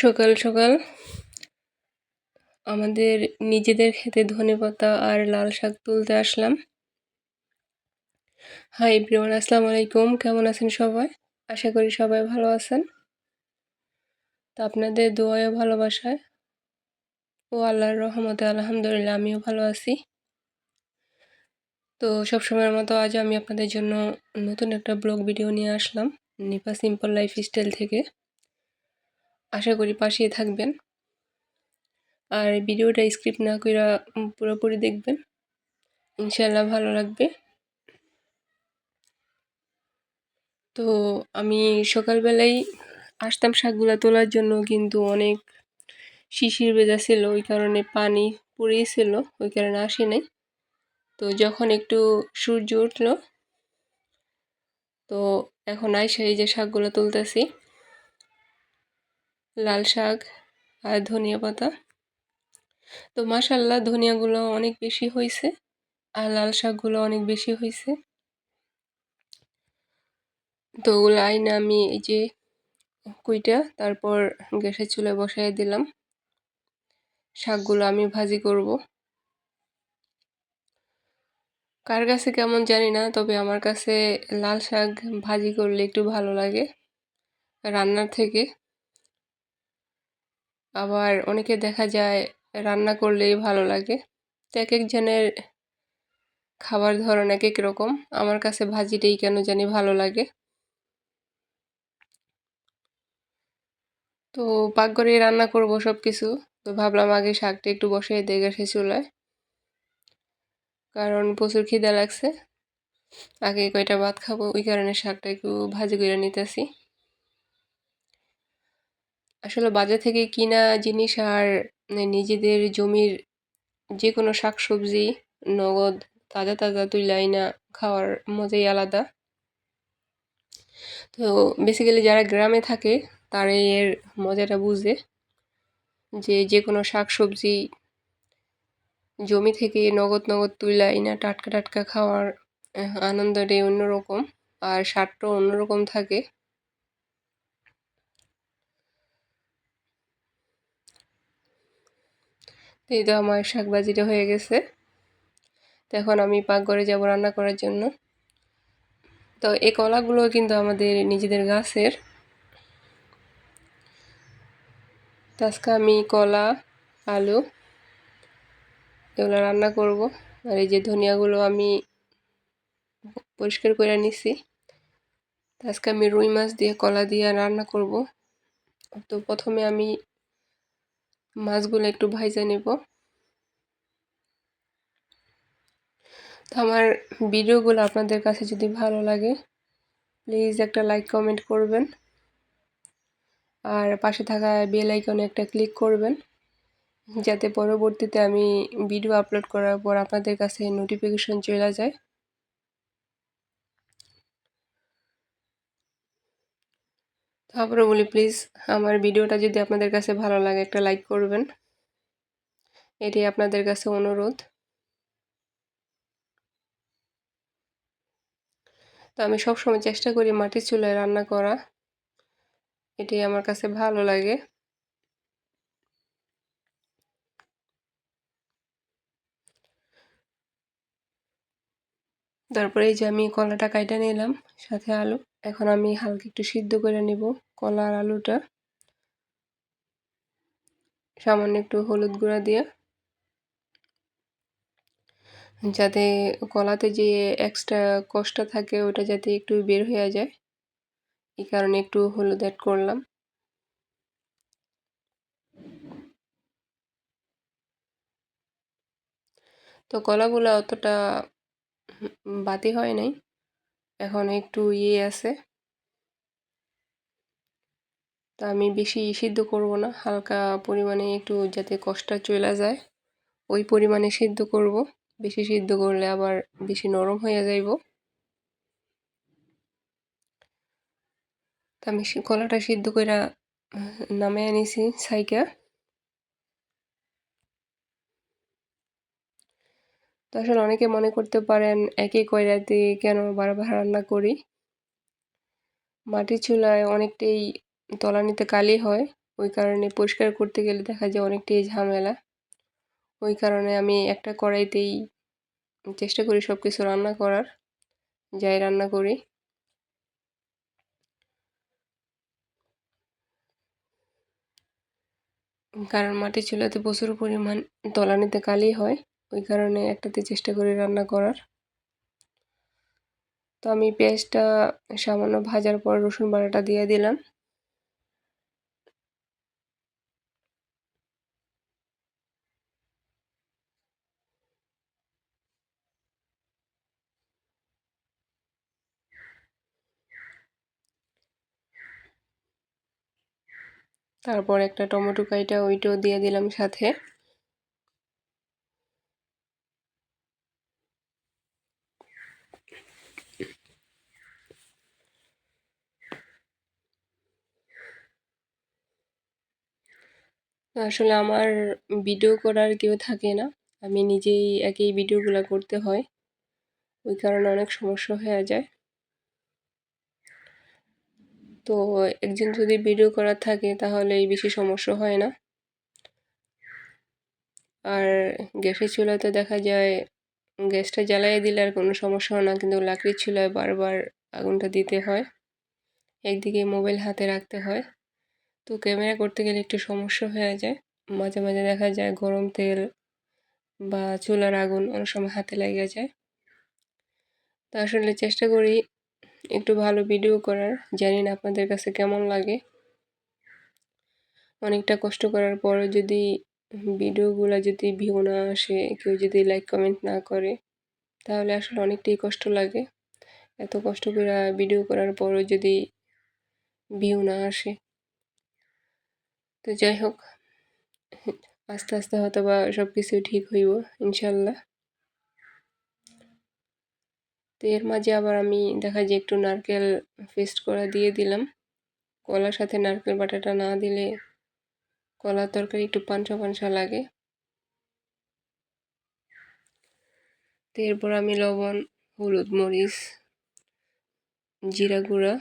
সকাল সকাল আমাদের নিজেদের ক্ষেতে ধনেপাতা আর লাল শাক তুলতে আসলাম। হাই এভরিওয়ান, আসসালামু আলাইকুম। কেমন আছেন সবাই? আশা করি সবাই ভালো আছেন। তো আপনাদের দোয়ায় ভালোবাসায় ও আল্লাহর রহমতে আলহামদুলিল্লাহ আমিও ভালো আছি। তো সবসময়ের মতো আজ আমি আপনাদের জন্য নতুন একটা ব্লগ ভিডিও নিয়ে আসলাম নিপা সিম্পল লাইফ স্টাইল থেকে। আশা করি পাশেই থাকবেন আর ভিডিওটা স্ক্রিপ্ট না কইরা পুরোপুরি দেখবেন, ইনশাআল্লাহ ভালো লাগবে। তো আমি সকালবেলাই আসতাম শাকগুলা তোলার জন্য, কিন্তু অনেক শিশির ভেজা ছিল, ওই কারণে পানি পড়েছিল, ওই কারণে আসি নাই। তো যখন একটু সূর্য উঠলো, তো এখন আইসা এই যে শাকগুলো তুলতেছি, লাল শাক আর ধনিয়া পাতা। তো মাশাআল্লাহ ধনিয়াগুলো অনেক বেশি হয়েছে আর লাল শাকগুলো অনেক বেশি হয়েছে। তো ওগুলো আইনা আমি এই যে কুইটা তারপর গ্যাসের চুলায় বসাই দিলাম। শাকগুলো আমি ভাজি করব। কার কাছে কেমন জানি না, তবে আমার কাছে লাল শাক ভাজি করলে একটু ভালো লাগে রান্নার থেকে। আবার অনেকে দেখা যায় রান্না করলেই ভালো লাগে। তো এক একজনের খাবার ধরন এক এক রকম। আমার কাছে ভাজিটাই কেন জানি ভালো লাগে। তো পাকঘরে রান্না করব সব কিছু, তো ভাবলাম আগে শাকটা একটু বসিয়ে দিয়ে গ্যাসের চুলায়, কারণ প্রচুর খিদা লাগছে। আগে কয়টা ভাত খাবো, ওই কারণে শাকটা একটু ভাজি করে নিতেছি। আসলে বাজার থেকে কিনা জিনিস আর নিজেদের জমির যে কোনো শাকসবজি নগদ তাজা তাজা তুইলা আইনা খাওয়ার মজাই আলাদা। তো বেসিক্যালি যারা গ্রামে থাকে তারা এর মজাটা বুঝে, যে যে কোনো শাকসবজি জমি থেকে নগদ নগদ তুইলা আইনা টাটকা টাটকা খাওয়ার আনন্দটাই অন্যরকম, আর স্বাদটাও অন্যরকম থাকে। তো এই তো আমার শাক ভাজিটা হয়ে গেছে। তো এখন আমি পাকঘরে যাব রান্না করার জন্য। তো এই কলাগুলো কিন্তু আমাদের নিজেদের গাছের। তো আজকে আমি কলা, আলু এগুলো রান্না করব। আর এই যে ধনিয়াগুলো আমি পরিষ্কার করে নিছি। আজকে আমি রুই মাছ দিয়ে কলা দিয়ে রান্না করব। তো প্রথমে আমি মাছগুলো একটু ভাজা নেব। তো আমার ভিডিওগুলো আপনাদের কাছে যদি ভালো লাগে প্লিজ একটা লাইক কমেন্ট করবেন, আর পাশে থাকা বেল আইকনে একটা ক্লিক করবেন, যাতে পরবর্তীতে আমি ভিডিও আপলোড করার পর আপনাদের কাছে নোটিফিকেশন চলে যায়। তারপরে বলি প্লিজ আমার ভিডিওটা যদি আপনাদের কাছে ভালো লাগে একটা লাইক করবেন, এটাই আপনাদের কাছে অনুরোধ। তো আমি সবসময় চেষ্টা করি মাটির চুলায় রান্না করা, এটাই আমার কাছে ভালো লাগে। তারপরে এই যে আমি কলাটা কাইটা নিলাম, সাথে আলু। এখন আমি হালকা একটু সিদ্ধ করে নেব কলা আর আলুটা, সামান্য একটু হলুদ গুঁড়া দিয়ে, যাতে কলাতে যে এক্সট্রা কষ্ট থাকে ওটা যাতে একটু বের হয়ে যায়, এই কারণে একটু হলুদ অ্যাড করলাম। তো কলাগুলো অতটা বাতি হয় নাই, এখন একটু আছে। তো আমি বেশি সিদ্ধ করব না, হালকা পরিমাণে একটু যাতে কষ্টটা চলে যায় ওই পরিমাণে সিদ্ধ করব। বেশি সিদ্ধ করলে আবার বেশি নরম হয়ে যাইব। তো আমি কলাটা সিদ্ধ করে নামিয়ে নিছি ছাইকা। তো আসলে অনেকে মনে করতে পারেন একই কয়রাতে কেন বারবার রান্না করি। মাটির চুলায় অনেকটাই তলানিতে কালি হয়, ওই কারণে পরিষ্কার করতে গেলে দেখা যায় অনেকটাই ঝামেলা। ওই কারণে আমি একটা কড়াইতেই চেষ্টা করি সব কিছু রান্না করার, যাই রান্না করি। কারণ মাটির চুলাতে প্রচুর পরিমাণ তলানিতে কালি হয়, ওই কারণে একটাতে চেষ্টা করি রান্না করার। তো আমি পেঁয়াজটা সামান্য ভাজার পর রসুন বাটাটা দিয়ে দিলাম। তারপর একটা টমেটো কাইটা ওইটাও দিয়ে দিলাম সাথে। আসলে আমার ভিডিও করার কেউ থাকে না, আমি নিজেই একই ভিডিওগুলো করতে হয়, ওই কারণে অনেক সমস্যা হয়ে যায়। তো একজন যদি ভিডিও করার থাকে তাহলে এই বেশি সমস্যা হয় না। আর গ্যাসের চুলাতে দেখা যায় গ্যাসটা জ্বালিয়ে দিলে আর কোনো সমস্যা হয় না, কিন্তু লাকড়ির চুলায় বারবার আগুনটা দিতে হয়, একদিকে মোবাইল হাতে রাখতে হয়। তো ক্যামেরা করতে গেলে একটু সমস্যা হয়ে যায়, মাঝে মাঝে দেখা যায় গরম তেল বা চুলার আগুন অনেক সময় হাতে লেগে যায়। তো আসলে চেষ্টা করি একটু ভালো ভিডিও করার, জানি না আপনাদের কাছে কেমন লাগে। অনেকটা কষ্ট করার পরও যদি ভিডিওগুলো যদি ভিউ না আসে, কেউ যদি লাইক কমেন্ট না করে, তাহলে আসলে অনেকটাই কষ্ট লাগে। এত কষ্ট করে ভিডিও করার পরও যদি ভিউ না আসে। তো যাই হোক, আস্তে আস্তে হয়তো বা সব কিছু ঠিক হইব ইনশাল্লাহ। তো এর মাঝে আবার আমি দেখা যায় একটু নারকেল পেস্ট করা দিয়ে দিলাম। কলার সাথে নারকেল বাটাটা না দিলে কলার তরকারি একটু পানসা পানসা লাগে। তো এরপর আমি লবণ, হলুদ, মরিচ, জিরা গুঁড়া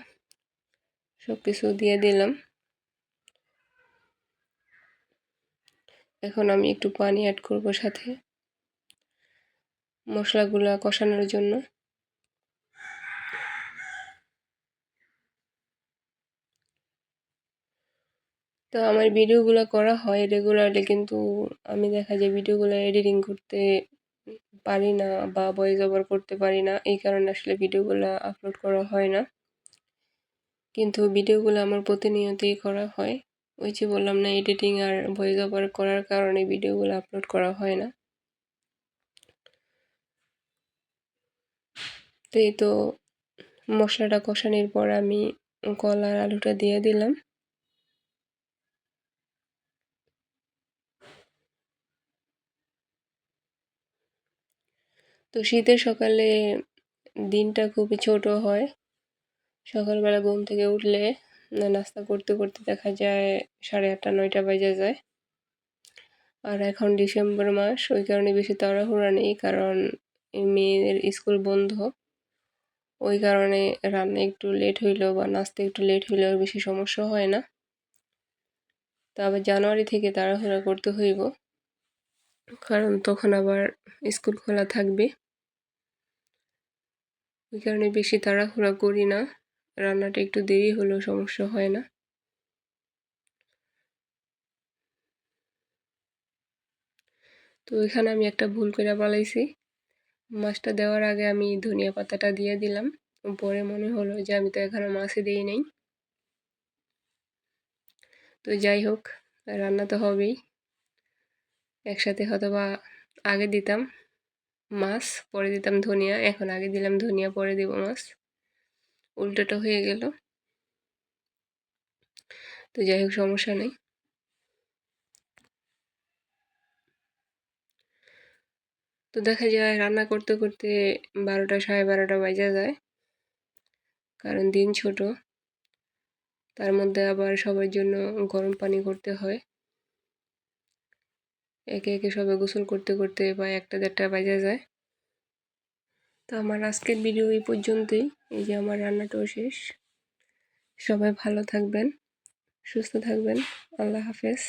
সব কিছু দিয়ে দিলাম। এখন আমি একটু পানি অ্যাড করব সাথে মশলাগুলা কষানোর জন্য। তো আমার ভিডিওগুলো করা হয় রেগুলারলি, কিন্তু আমি দেখা যায় ভিডিওগুলো এডিটিং করতে পারি না বা ভয়েস ওভার করতে পারি না, এই কারণে আসলে ভিডিওগুলো আপলোড করা হয় না। কিন্তু ভিডিওগুলো আমার প্রতিনিয়তই করা হয়, ওই যে বললাম না, এডিটিং আর ভয়েস ওভার করার কারণে ভিডিওগুলো আপলোড করা হয় না। তো এই তো মশলাটা কষানোর পর আমি কলা আর আলুটা দিয়ে দিলাম। তো শীতের সকালে দিনটা খুবই ছোট হয়। সকালবেলা ঘুম থেকে উঠলে নাস্তা করতে করতে দেখা যায় 8:30 9টা বেজে যায়। আর এখন ডিসেম্বর মাস, ওই কারণে বেশি তাড়াহুড়া নেই, কারণ মেয়েদের স্কুল বন্ধ, ওই কারণে রান্না একটু লেট হইলেও বা নাস্তা একটু লেট হইলেও বেশি সমস্যা হয় না। তো আবার জানুয়ারি থেকে তাড়াহুড়া করতে হইব, কারণ তখন আবার স্কুল খোলা থাকবে, ওই কারণে বেশি তাড়াহুড়া করি না, রান্নাটা একটু দেরি হলেও সমস্যা হয় না। তো এখানে আমি একটা ভুল করে ফেলাইছি, মাছটা দেওয়ার আগে আমি ধনিয়া পাতাটা দিয়ে দিলাম, পরে মনে হলো যে আমি তো এখনো মাছই দিই নাই। তো যাই হোক, রান্না তো হবেই, একসাথে হয়তো বা আগে দিতাম মাছ পরে দিতাম ধনিয়া, এখন আগে দিলাম ধনিয়া পরে দিব মাছ, উল্টোটা হয়ে গেল। তো যাই হোক, সমস্যা নেই। তো দেখা যায় রান্না করতে করতে 12টা 12:30 বাজে যায়, কারণ দিন ছোট, তার মধ্যে আবার সবার জন্য গরম পানি করতে হয়, একে একে সবাই গোসল করতে করতে প্রায় 1টা 1:30 বাজে যায়। তো আমার আজকের ভিডিও এই পর্যন্তই, এই যে আমার রান্নাটাও শেষ। সবাই ভালো থাকবেন, সুস্থ থাকবেন। আল্লাহ হাফেজ।